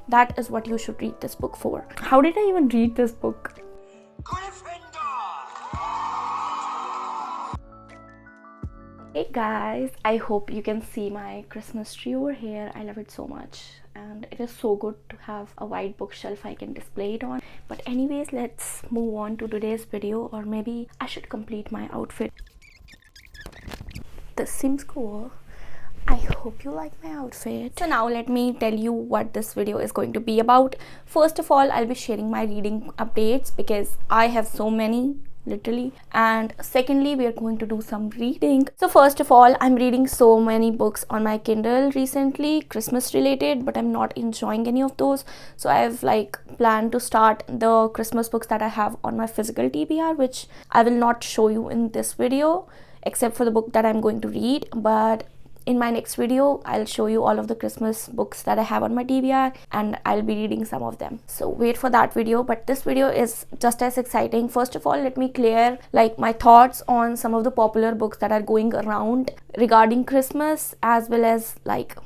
That is what you should read this book for. How did I even read this book? Hey guys, I hope you can see my Christmas tree over here. I love it so much and it is so good to have a white bookshelf I can display it on. But anyways, let's move on to today's video, or maybe I should complete my outfit. This seems cool. I hope you like my outfit. So now let me tell you what this video is going to be about. First of all, I'll be sharing my reading updates because I have so many, literally. And secondly, we are going to do some reading. So first of all, I'm reading so many books on my Kindle recently, Christmas related, but I'm not enjoying any of those. So I've planned to start the Christmas books that I have on my physical TBR, which I will not show you in this video except for the book that I'm going to read. But in my next video, I'll show you all of the Christmas books that I have on my TBR and I'll be reading some of them. So wait for that video. But this video is just as exciting. First of all, let me clear my thoughts on some of the popular books that are going around regarding Christmas, as well as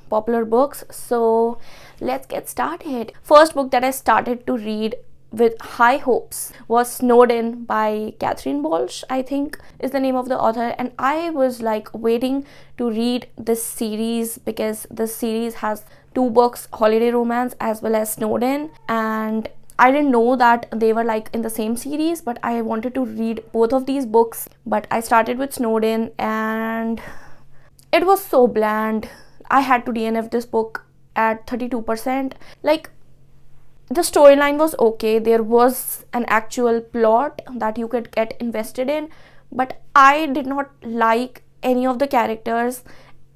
popular books. So let's get started. First book that I started to read with high hopes was Snowed In by Catherine Walsh, I think is the name of the author, and I was waiting to read this series because this series has two books, Holiday Romance as well as Snowed In, and I didn't know that they were in the same series, but I wanted to read both of these books. But I started with Snowed In and it was so bland. I had to DNF this book at 32%. The storyline was okay, there was an actual plot that you could get invested in, but I did not like any of the characters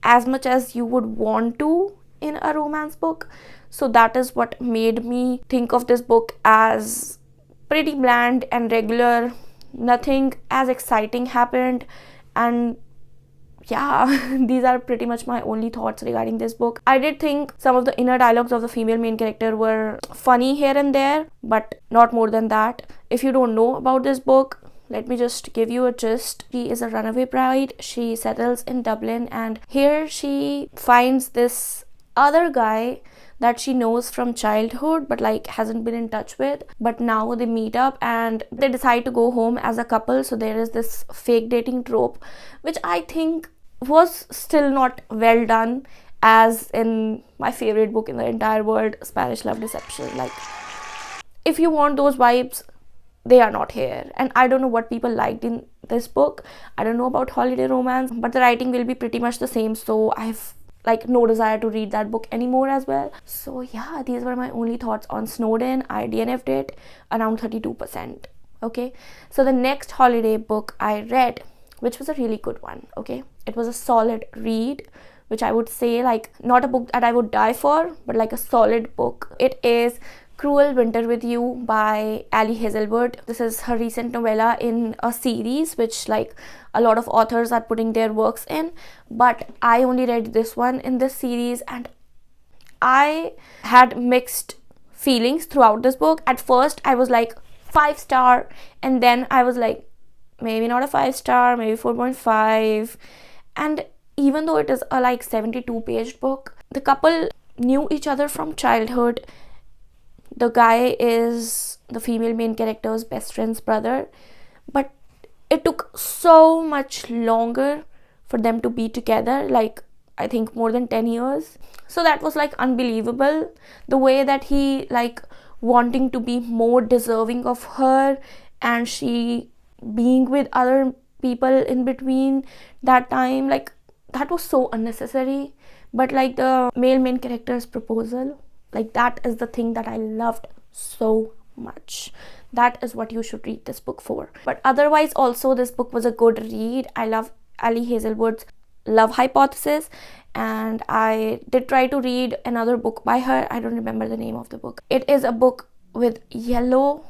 as much as you would want to in a romance book. So that is what made me think of this book as pretty bland and regular. Nothing as exciting happened, and yeah, these are pretty much my only thoughts regarding this book. I did think some of the inner dialogues of the female main character were funny here and there, but not more than that. If you don't know about this book, let me just give you a gist. She is a runaway bride. She settles in Dublin, and here she finds this other guy that she knows from childhood but hasn't been in touch with. But now they meet up and they decide to go home as a couple. So there is this fake dating trope, which I think was still not well done, as in my favorite book in the entire world, Spanish Love Deception. If you want those vibes, they are not here. And I don't know what people liked in this book. I don't know about Holiday Romance, but the writing will be pretty much the same, so I have no desire to read that book anymore as well. So yeah, these were my only thoughts on Snowed In. I DNF'd it around 32%. Okay, so the next holiday book I read, which was a really good one, okay, it was a solid read, which I would say not a book that I would die for, but a solid book. It is Cruel Winter with You by Ali Hazelwood. This is her recent novella in a series which a lot of authors are putting their works in, but I only read this one in this series and I had mixed feelings throughout this book. At first I was 5-star, and then I was maybe not a 5-star, maybe 4.5. And even though it is a 72-page book, the couple knew each other from childhood. The guy is the female main character's best friend's brother, but it took so much longer for them to be together, I think more than 10 years. So that was unbelievable. The way that he wanting to be more deserving of her, and she being with other people in between that time, that was so unnecessary. But the male main character's proposal, that is the thing that I loved so much. That is what you should read this book for. But otherwise also, this book was a good read. I love Ali Hazelwood's Love Hypothesis, and I did try to read another book by her. I don't remember the name of the book. It is a book with yellow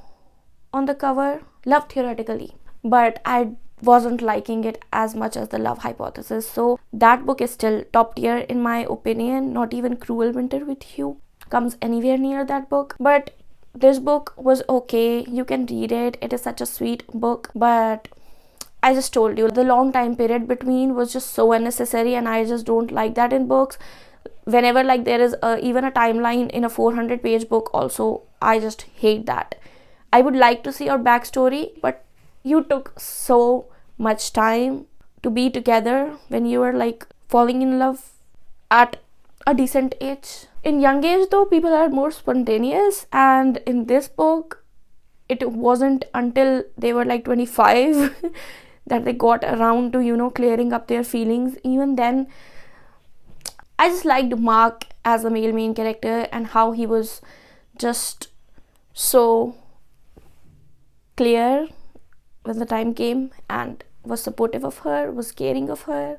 on the cover, Love Theoretically, but I wasn't liking it as much as the Love Hypothesis. So that book is still top tier in my opinion. Not even Cruel Winter with You comes anywhere near that book. But this book was okay. You can read it. It is such a sweet book, but I just told you, the long time period between was just so unnecessary, and I just don't like that in books. whenever like there is even a timeline in a 400-page book also, I just hate that. I would like to see your backstory, but you took so much time to be together when you were like falling in love at a decent age. In young age though, people are more spontaneous, and in this book it wasn't until they were like 25 that they got around to clearing up their feelings. Even then, I just liked Mark as the male main character and how he was just so clear when the time came and was supportive of her, was caring of her,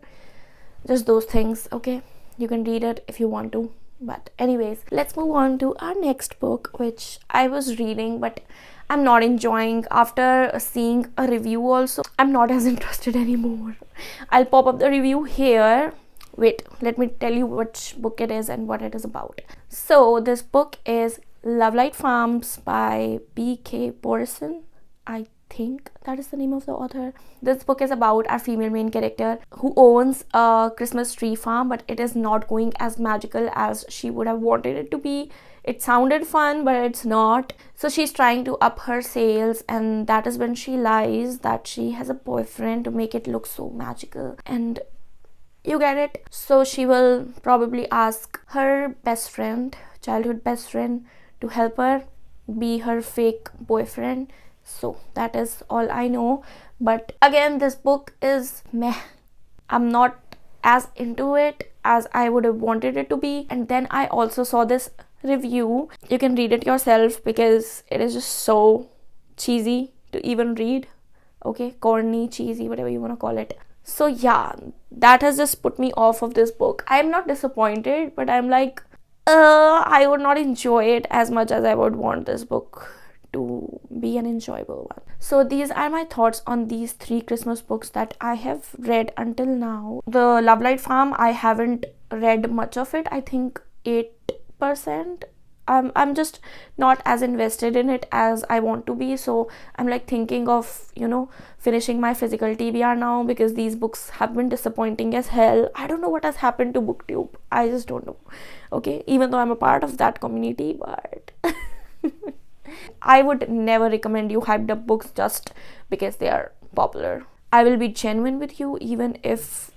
just those things. Okay, you can read it if you want to, but anyways, let's move on to our next book, which I was reading but I'm not enjoying. After seeing a review also, I'm not as interested anymore. I'll pop up the review here. Wait, let me tell you which book it is and what it is about. So this book is Lovelight Farms by B.K. Borison. I think that is the name of the author. This book is about our female main character who owns a Christmas tree farm, but it is not going as magical as she would have wanted it to be. It sounded fun, but it's not. So she's trying to up her sales, and that is when she lies that she has a boyfriend to make it look so magical. And you get it. So she will probably ask her best friend, childhood best friend, to help her be her fake boyfriend. So that is all I know. But again, this book is meh. I'm not as into it as I would have wanted it to be. And then I also saw this review. You can read it yourself because it is just so cheesy to even read. Okay, corny, cheesy, whatever you want to call it. So yeah, that has just put me off of this book. I'm not disappointed, but I'm like, I would not enjoy it as much as I would want this book to be an enjoyable one. So these are my thoughts on these 3 Christmas books that I have read until now. The Lovelight Farm, I haven't read much of it. I think 8%. I'm just not as invested in it as I want to be. So I'm like thinking of finishing my physical TBR now, because these books have been disappointing as hell. I don't know what has happened to BookTube. I just don't know. Okay, even though I'm a part of that community, but I would never recommend you hyped up books just because they are popular. I will be genuine with you, even if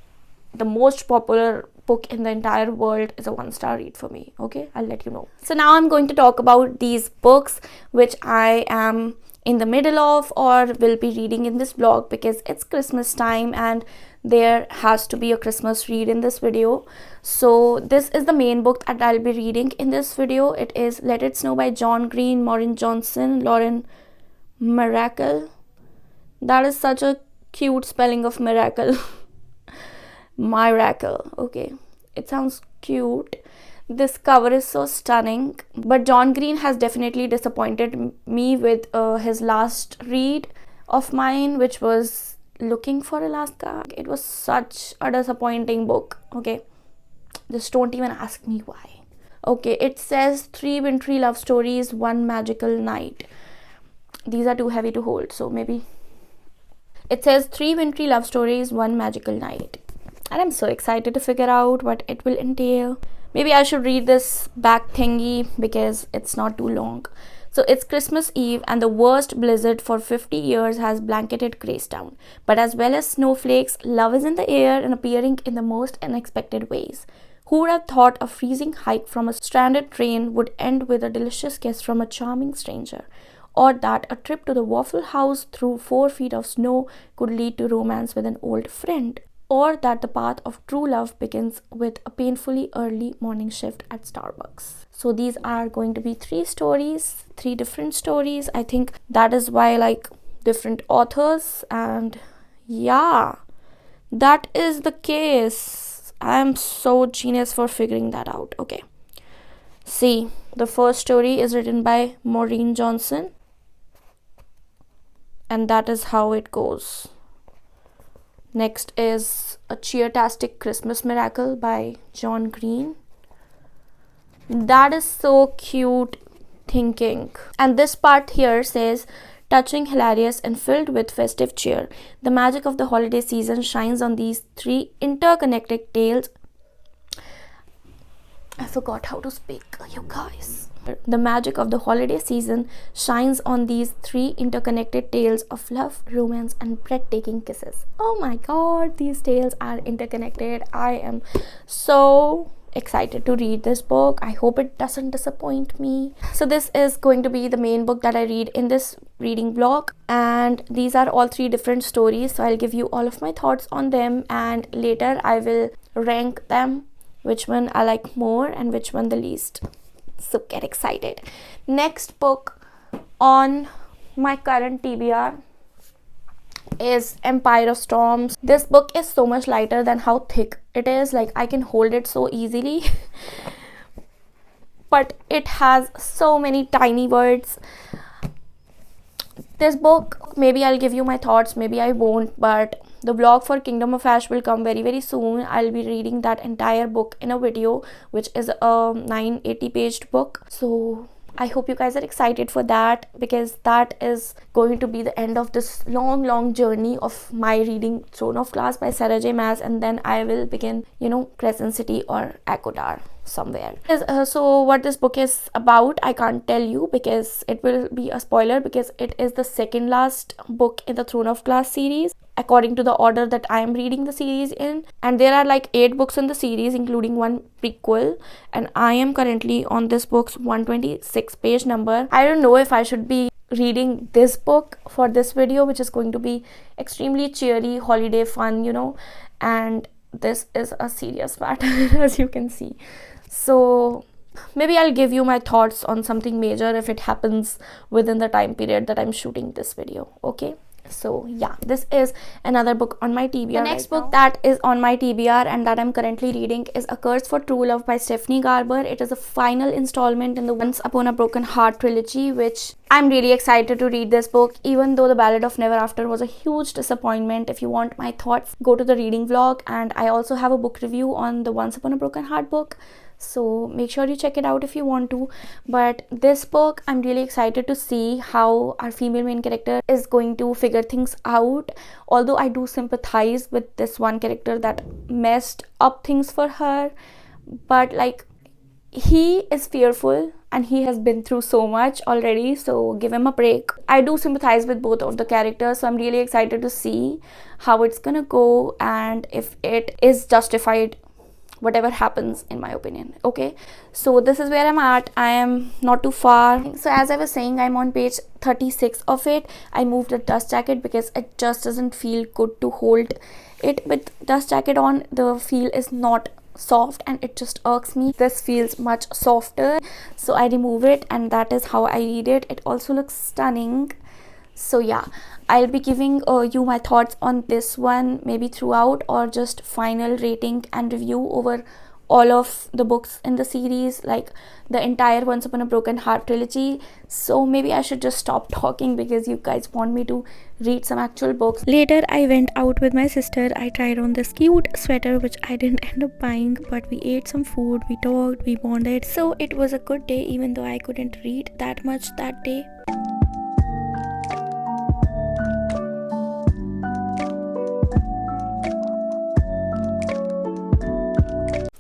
the most popular book in the entire world is a 1-star read for me. Okay, I'll let you know. So now I'm going to talk about these books which I am in the middle of or will be reading in this vlog, because it's Christmas time and there has to be a Christmas read in this video. So this is the main book that I'll be reading in this video. It is Let It Snow by John Green, Maureen Johnson, Lauren Myracle. That is such a cute spelling of miracle. Myracle. Okay, it sounds cute. This cover is so stunning, but John Green has definitely disappointed me with his last read of mine, which was Looking for Alaska. It was such a disappointing book. Okay, just don't even ask me why. Okay, it says 3 wintry love stories, 1 magical night. These are too heavy to hold, so maybe it says 3 wintry love stories, 1 magical night, and I'm so excited to figure out what it will entail. Maybe I should read this back thingy because it's not too long. So it's Christmas Eve and the worst blizzard for 50 years has blanketed Gracetown. But as well as snowflakes, love is in the air and appearing in the most unexpected ways. Who would have thought a freezing hike from a stranded train would end with a delicious kiss from a charming stranger? Or that a trip to the Waffle House through 4 feet of snow could lead to romance with an old friend? Or that the path of true love begins with a painfully early morning shift at Starbucks. So these are going to be 3 stories, 3 different stories. I think that is why like different authors, and yeah, that is the case. I am so genius for figuring that out. Okay. See, the first story is written by Maureen Johnson, and that is how it goes. Next is A Cheertastic Christmas Miracle by John Green. That is so cute thinking. And this part here says, touching, hilarious, and filled with festive cheer. The magic of the holiday season shines on these 3 interconnected tales. I forgot how to speak, you guys. The magic of the holiday season shines on these three interconnected tales of love, romance, and breathtaking kisses. Oh my god, these tales are interconnected. I am so excited to read this book. I hope it doesn't disappoint me. So this is going to be the main book that I read in this reading vlog, and these are all three different stories, so I'll give you all of my thoughts on them, and later I will rank them, which one I like more and which one the least. So get excited. Next book on my current TBR is Empire of Storms. This book is so much lighter than how thick it is. Like, I can hold it so easily but it has so many tiny words. This book, maybe I'll give you my thoughts, maybe I won't, but the vlog for Kingdom of Ash will come very soon. I'll be reading that entire book in a video, which is a 980 paged book. So I hope you guys are excited for that, because that is going to be the end of this long journey of my reading Throne of Glass by Sarah J Maas, and then I will begin, Crescent City or Akodar somewhere. So what this book is about, I can't tell you because it will be a spoiler, because it is the second last book in the Throne of Glass series, according to the order that I am reading the series in. And there are like 8 books in the series, including one prequel, and I am currently on this book's 126 page number. I don't know if I should be reading this book for this video, which is going to be extremely cheery, holiday fun, and this is a serious matter as you can see. So maybe I'll give you my thoughts on something major if it happens within the time period that I'm shooting this video, okay? So yeah, this is another book on my TBR. The next book that is on my TBR and that I'm currently reading is A Curse for True Love by Stephanie Garber. It is a final installment in the Once Upon a Broken Heart trilogy, which I'm really excited to read this book, even though The Ballad of Never After was a huge disappointment. If you want my thoughts, go to the reading vlog, and I also have a book review on the Once Upon a Broken Heart book, so make sure you check it out if you want to. But this book, I'm really excited to see how our female main character is going to figure things out, although I do sympathize with this one character that messed up things for her. But like, he is fearful and he has been through so much already, so give him a break. I do sympathize with both of the characters, so I'm really excited to see how it's gonna go and if it is justified, whatever happens, in my opinion. Okay, so this is where I'm at. I am not too far. So as I was saying, I'm on page 36 of it. I moved the dust jacket because it just doesn't feel good to hold it with dust jacket on. The feel is not soft and it just irks me. This feels much softer, so I remove it, and that is how I read it. It also looks stunning. So yeah, I'll be giving you my thoughts on this one, maybe throughout, or just final rating and review over all of the books in the series, like the entire Once Upon a Broken Heart trilogy. So maybe I should just stop talking because you guys want me to read some actual books. Later I went out with my sister. I tried on this cute sweater which I didn't end up buying, but we ate some food, we talked, we bonded. So it was a good day, even though I couldn't read that much that day.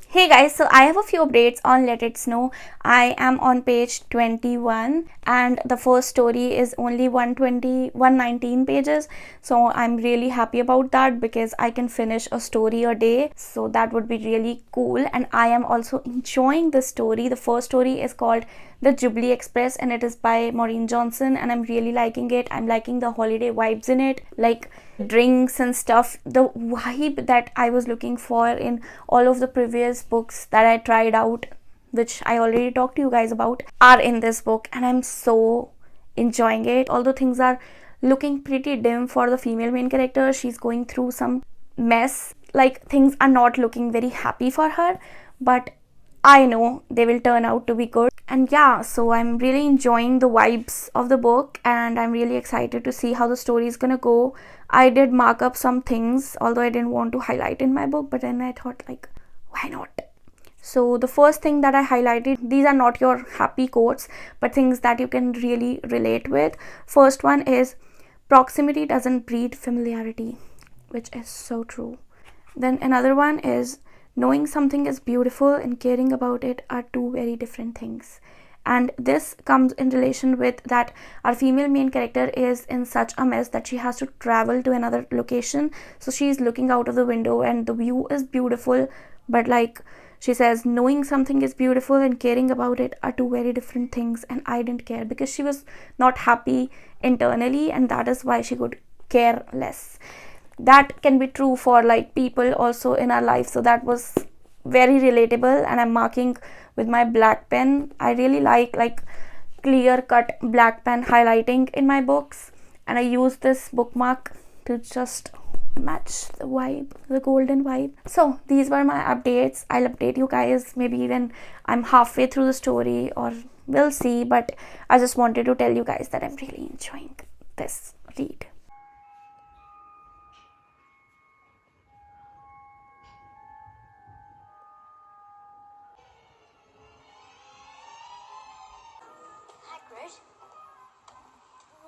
Hey guys, so I have a few updates on Let It Snow. I am on page 21 and the first story is only 119 pages. So I'm really happy about that because I can finish a story a day. So that would be really cool, and I am also enjoying the story. The first story is called The Jubilee Express and it is by Maureen Johnson, and I'm really liking it. I'm liking the holiday vibes in it, like drinks and stuff. The vibe that I was looking for in all of the previous books that I tried out, which I already talked to you guys about, are in this book, and I'm so enjoying it. Although things are looking pretty dim for the female main character, she's going through some mess, like things are not looking very happy for her, but I know they will turn out to be good. And yeah, so I'm really enjoying the vibes of the book and I'm really excited to see how the story is gonna go. I did mark up some things, although I didn't want to highlight in my book, but then I thought, like, why not? So the first thing that I highlighted, these are not your happy quotes, but things that you can really relate with. First one is, proximity doesn't breed familiarity, which is so true. Then another one is, knowing something is beautiful and caring about it are two very different things. And this comes in relation with that our female main character is in such a mess that she has to travel to another location. So she's looking out of the window and the view is beautiful, but like she says, knowing something is beautiful and caring about it are two very different things. And I didn't care because she was not happy internally, and that is why she could care less. That can be true for like people also in our life. So that was very relatable, and I'm marking with my black pen. I really like clear cut black pen highlighting in my books, and I use this bookmark to just match the vibe, the golden vibe. So these were my updates. I'll update you guys maybe when I'm halfway through the story, or we'll see, but I just wanted to tell you guys that I'm really enjoying this read.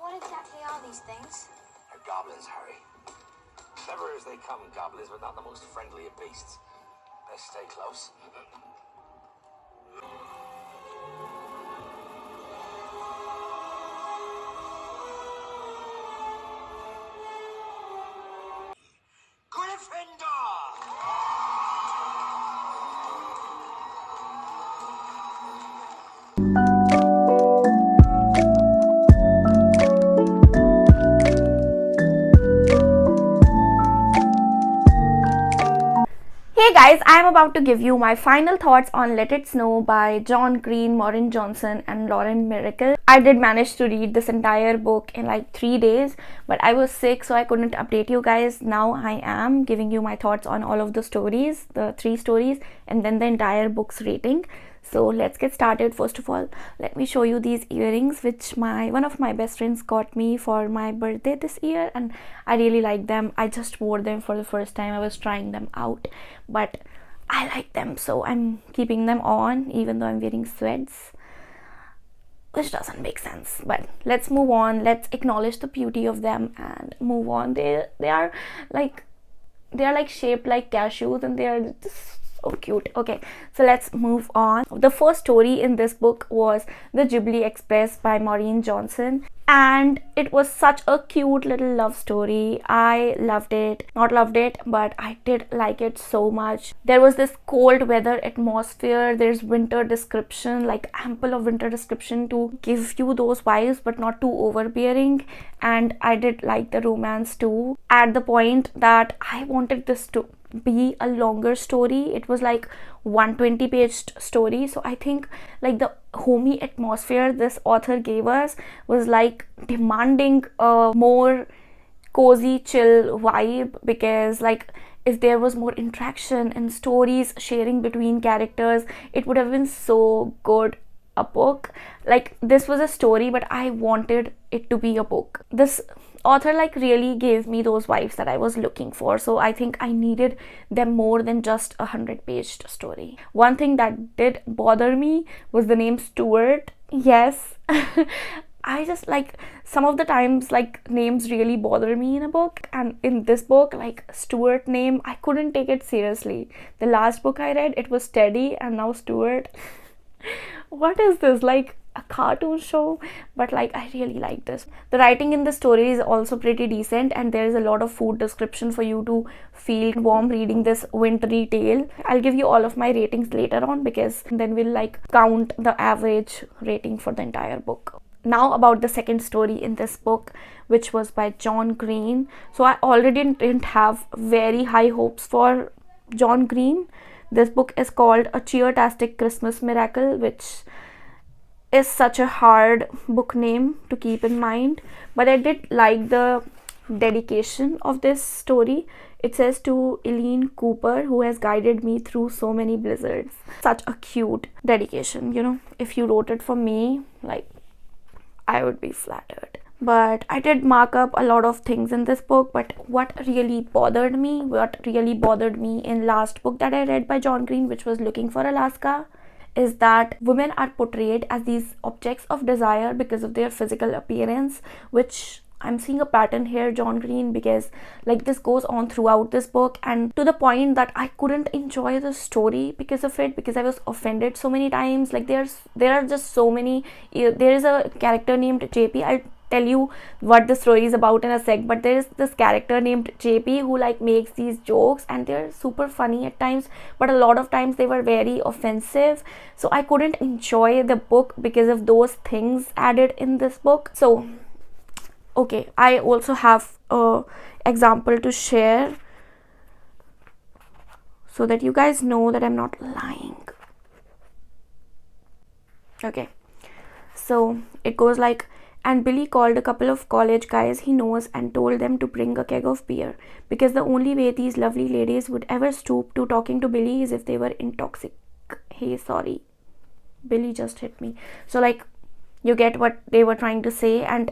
What exactly are these things? They're goblins, Harry. Clever as they come, goblins, but not the most friendly of beasts. Best stay close. Hey guys, I am about to give you my final thoughts on Let It Snow by John Green, Maureen Johnson and Lauren Myracle. I did manage to read this entire book in like 3 days, but I was sick so I couldn't update you guys. Now I am giving you my thoughts on all of the stories, the 3 stories, and then the entire book's rating. So let's get started. First of all, let me show you these earrings which one of my best friends got me for my birthday this year, and I really like them. I just wore them for the first time. I was trying them out, but I like them, so I'm keeping them on even though I'm wearing sweats, which doesn't make sense. But let's move on. Let's acknowledge the beauty of them and move on. They are like shaped like cashews, and they are just so cute. Okay, so let's move on. The first story in this book was The Ghibli Express by Maureen Johnson, and it was such a cute little love story. I loved it. Not loved it, but I did like it so much. There was this cold weather atmosphere. There's winter description, like ample of winter description to give you those vibes, but not too overbearing. And I did like the romance too, at the point that I wanted this to be a longer story. It was like 120-page story, so I think like the homey atmosphere this author gave us was like demanding a more cozy, chill vibe, because like if there was more interaction and stories sharing between characters, it would have been so good a book. Like this was a story, but I wanted it to be a book. This author like really gave me those vibes that I was looking for, so I think I needed them more than just a 100-page story. One thing that did bother me was the name Stuart. Yes. I just like some of the times like names really bother me in a book, and in this book like Stuart name, I couldn't take it seriously. The last book I read, it was Teddy, and now Stuart. What is this, like a cartoon show? But like I really like this. The writing in the story is also pretty decent, and there is a lot of food description for you to feel warm reading this wintry tale. I'll give you all of my ratings later on, because then we'll like count the average rating for the entire book. Now about the second story in this book, which was by John Green. So I already didn't have very high hopes for John Green. This book is called A Cheer-tastic Christmas Miracle, which is such a hard book name to keep in mind, but I did like the dedication of this story. It says, to Eileen Cooper, who has guided me through so many blizzards. Such a cute dedication, you know. If you wrote it for me, like I would be flattered. But I did mark up a lot of things in this book, but what really bothered me in last book that I read by John Green, which was Looking for Alaska, is that women are portrayed as these objects of desire because of their physical appearance, which I'm seeing a pattern here, John Green, because like this goes on throughout this book, and to the point that I couldn't enjoy the story because of it, because I was offended so many times. Like there are just so many. There is a character named JP. I'll tell you what the story is about in a sec, but there is this character named JP who like makes these jokes, and they're super funny at times, but a lot of times they were very offensive, so I couldn't enjoy the book because of those things added in this book. So okay, I also have a example to share so that you guys know that I'm not lying. Okay, so it goes like, and Billy called a couple of college guys he knows and told them to bring a keg of beer, because the only way these lovely ladies would ever stoop to talking to Billy is if they were intoxic. Hey, sorry, Billy just hit me. So like, you get what they were trying to say, and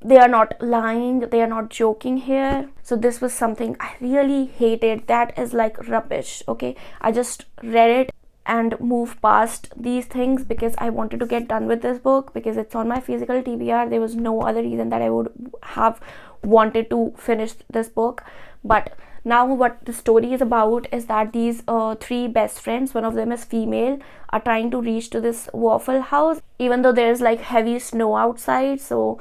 they are not lying, they are not joking here. So this was something I really hated. That is like rubbish. Okay, I just read it and moved past these things because I wanted to get done with this book, because it's on my physical TBR. There was no other reason that I would have wanted to finish this book. But now what the story is about is that these three best friends, one of them is female, are trying to reach to this Waffle House, even though there's like heavy snow outside. So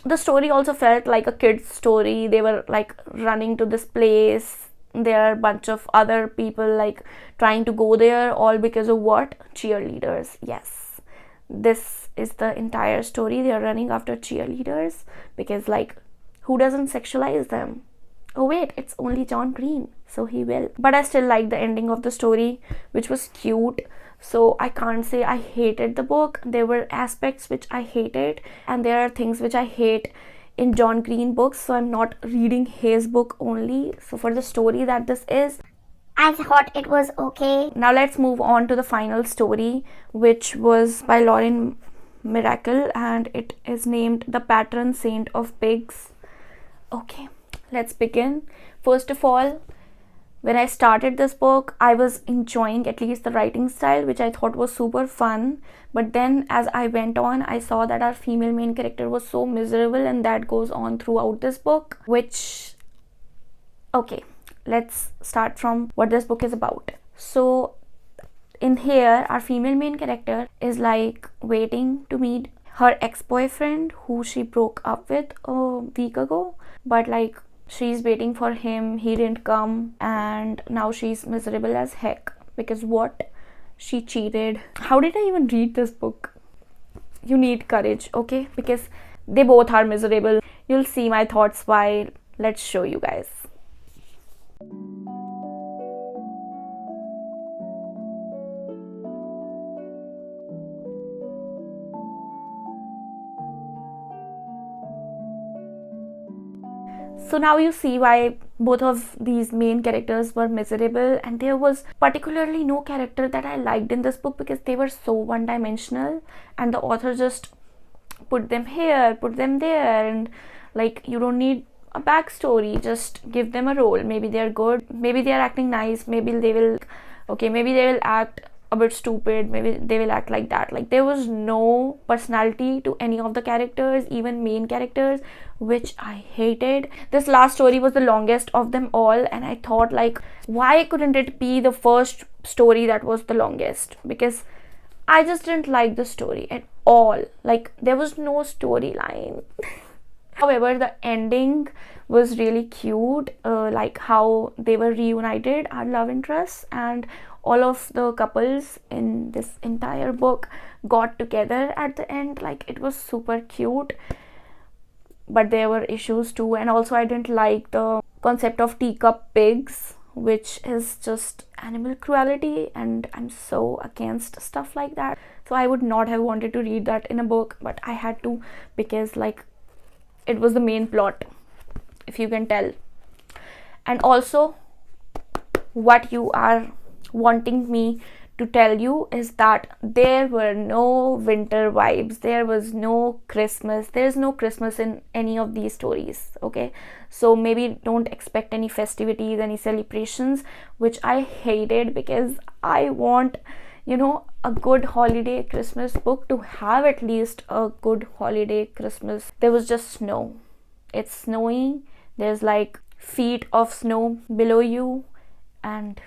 the story also felt like a kid's story. They were like running to this place. There are a bunch of other people like trying to go there, all because of what? Cheerleaders. Yes, this is the entire story. They are running after cheerleaders because like, who doesn't sexualize them? Oh wait, it's only John Green, so he will. But I still like the ending of the story, which was cute. So I can't say I hated the book. There were aspects which I hated, and there are things which I hate in John Green books, so I'm not reading his book only. So for the story that this is, I thought it was okay. now let's move on to the final story, which was by Lauren Myracle, and it is named The Patron Saint of Pigs. Okay, let's begin. First of all, when I started this book, I was enjoying at least the writing style, which I thought was super fun. But then as I went on, I saw that our female main character was so miserable, and that goes on throughout this book, which... Okay, let's start from what this book is about. So in here, our female main character is like waiting to meet her ex-boyfriend who she broke up with a week ago, but like she's waiting for him, he didn't come, and now she's miserable as heck because what? She cheated. How did I even read this book? You need courage, okay? Because they both are miserable. You'll see my thoughts why. Let's show you guys. So now you see why both of these main characters were miserable, and there was particularly no character that I liked in this book because they were so one-dimensional, and the author just put them here, put them there, and like, you don't need a backstory, just give them a role. Maybe they're good, maybe they're acting nice, maybe they will act a bit stupid, maybe they will act like that. Like, there was no personality to any of the characters, even main characters, which I hated. This last story was the longest of them all, and I thought like, why couldn't it be the first story that was the longest? Because I just didn't like the story at all. Like, there was no storyline. However, the ending was really cute, like how they were reunited, our love interests, and all of the couples in this entire book got together at the end. Like, it was super cute, but there were issues too. And also, I didn't like the concept of teacup pigs, which is just animal cruelty, and I'm so against stuff like that. So I would not have wanted to read that in a book, but I had to because like, it was the main plot, if you can tell. And also, what you are wanting me to tell you is that there were no winter vibes, there was no Christmas, there's no Christmas in any of these stories, okay? So maybe don't expect any festivities, any celebrations, which I hated because I want, a good holiday Christmas book, to have at least a good holiday Christmas. There was just snow. It's snowing. There's like feet of snow below you, and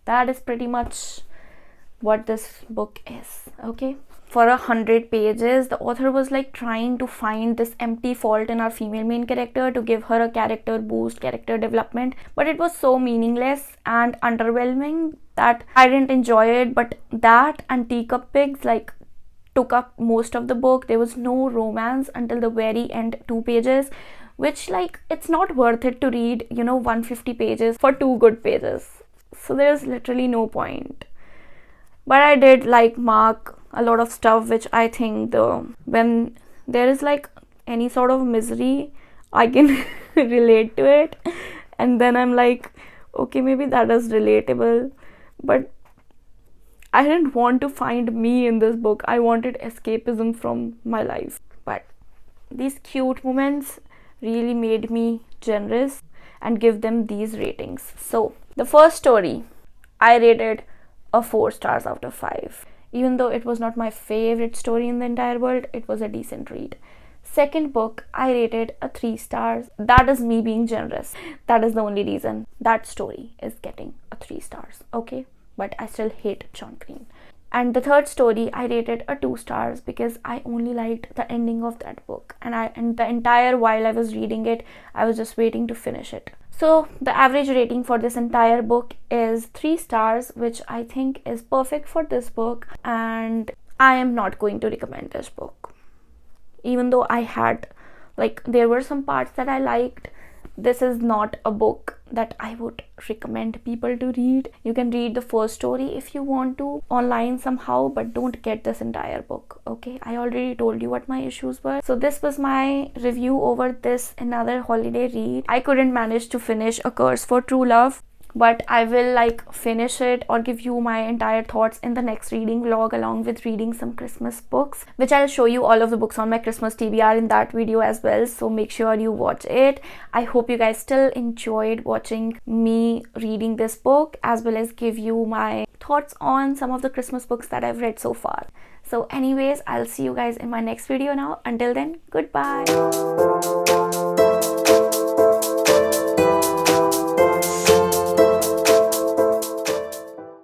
that is pretty much what this book is. Okay, for 100 pages the author was like trying to find this empty fault in our female main character to give her a character boost, character development, but it was so meaningless and underwhelming that I didn't enjoy it. But that and Teacup Pigs like took up most of the book. There was no romance until the very end 2 pages, which like it's not worth it to read 150 pages for 2 good pages. So there's literally no point. But I did like mark a lot of stuff which I think when there is like any sort of misery, I can relate to it, and then I'm like, okay, maybe that is relatable. But I didn't want to find me in this book. I wanted escapism from my life. But these cute moments really made me generous and give them these ratings. So the first story, I rated a 4 stars out of 5. Even though it was not my favorite story in the entire world, it was a decent read. Second book, I rated a 3 stars. That is me being generous. That is the only reason that story is getting a 3 stars. Okay, but I still hate John Green. And the third story, I rated a 2 stars because I only liked the ending of that book, and the entire while I was reading it, I was just waiting to finish it. So the average rating for this entire book is 3 stars, which I think is perfect for this book, and I am not going to recommend this book. Even though there were some parts that I liked, this is not a book that I would recommend people to read. You can read the first story if you want to online somehow, but don't get this entire book. Okay, I already told you what my issues were. So this was my review over this another holiday read. I couldn't manage to finish A Curse for True Love, but I will finish it or give you my entire thoughts in the next reading vlog, along with reading some Christmas books, which I'll show you all of the books on my Christmas TBR in that video as well, so make sure you watch it. I hope you guys still enjoyed watching me reading this book, as well as give you my thoughts on some of the Christmas books that I've read so far. So anyways, I'll see you guys in my next video now. Until then, goodbye.